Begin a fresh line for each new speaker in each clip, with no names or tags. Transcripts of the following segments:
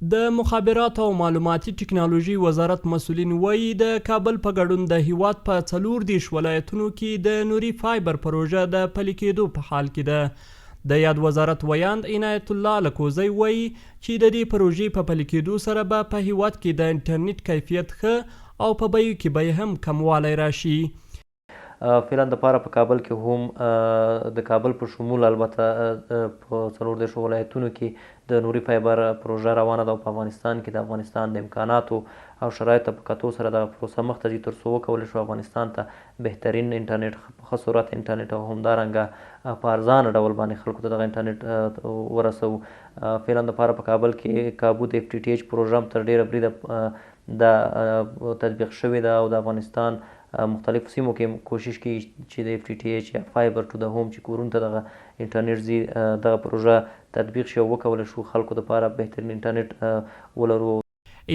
د مخابراتو او معلوماتي ټکنالوژي وزارت مسؤلین وایي د کابل په ګډون د هېواد په 34 ولایتونو کې د نوري فایبر پروژه د پلي کېدو په حال کې ده. د یاد وزارت ویاند عنایت الله لکوزی وایي چې د دې پروژې په پلي کېدو سره به په هېواد کې د انټرنیټ کیفیت ښه او په بیو کې به هم کموالی راشي.
فعلا د پاره په کابل کې هم د کابل په شمول البته په 34 ولایتونو کې د نوري فایبر پروژه روانه ده او په افغانستان کې د افغانستان د امکاناتو او شرایطو په کتو سره دغه پروسه مخته ځي تر څو وکولی شو افغانستان ته بهترین انټرنیټ په ښه سرعت انټرنیټ او همدارنګه په ارزانه ډول باندې خلکو ته دغه انټرنیټ ورسوو. فعلا د پاره په کابل کې کابو د FTTH پروژه هم تر ډیره بریده د تطبیق شوې ده او د افغانستان مختلفو سیمو کې کوشش کوي چې د FTTH یا فایبر ټو د هوم چې کورونو ته دغه انټرنیټ ځي دغه پروژه تطبیق شي او وکولی شو خلکو دپاره بهترین انټرنیټ ولرو.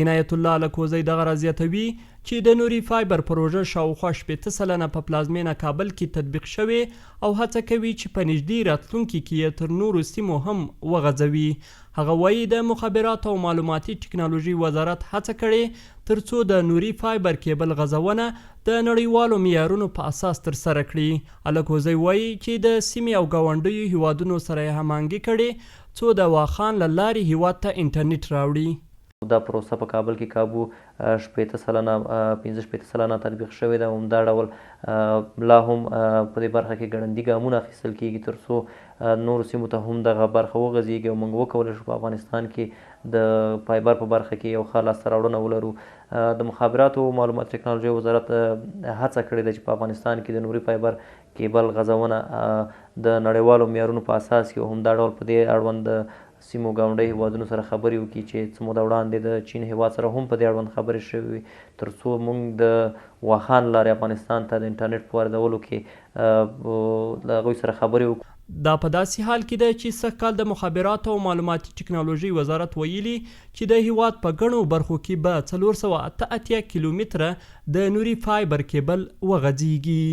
عنایت الله لکوزی دغه رازیاتوي چې د نوري فایبر پروژه شاوخوا 80 سلنه په پلازمینه کابل کې تطبیق شوې او هڅه کوي چې په نږدې راتلونکي کې یې تر نورو سیمو هم وغځوي. هغه وایي د مخابراتو او معلوماتي ټکنالوژي وزارت هڅه کړې تر څو د نوري فایبر کیبل غځونه د نړیوالو معیارونو په اساس ترسره کړي. لکوزی وایي چې د سیمې او ګاونډیو هیوادونو سره یې هماهنګي کړې څو د واخان له لارې هیواد ته انټرنیټ راوړي.
دا پروسه په کابل کې کابو 15 سلنه تطبیق شوې ده. همدا ډول لا هم په دې برخه کې ګړندي ګامونه اخیستل کېږي تر څو نورو سیمو ته هم دغه برخه وغځېږي او موږ وکولی شو په افغانستان کې د فایبر په برخه کې یو ښه لاسته راوړنه ولرو. د مخابراتو او معلوماتي ټکنالوژۍ وزارت هڅه کړې ده چې په افغانستان کې د نوري فایبر کیبل غځونه د نړیوالو معیارونو په اساس کې همدا ډول په دې اړوند سیمو ګاونډي هیوادونو سره خبرې وکړي چې څه موده وړاندې د چین هیواد سره هم په دې اړوند خبرې شوې تر څو موږ د واخان لارې افغانستان ته د انټرنیټ په واردولو کې له هغوی سره خبرې وکړو.
دا په داسې حال کې ده چې سږ کال د مخابراتو او معلوماتي ټکنالوژۍ وزارت ویلي چې د هېواد په ګڼو برخو کې به 488 کیلومتره د نوري فایبر کیبل وغځېږي.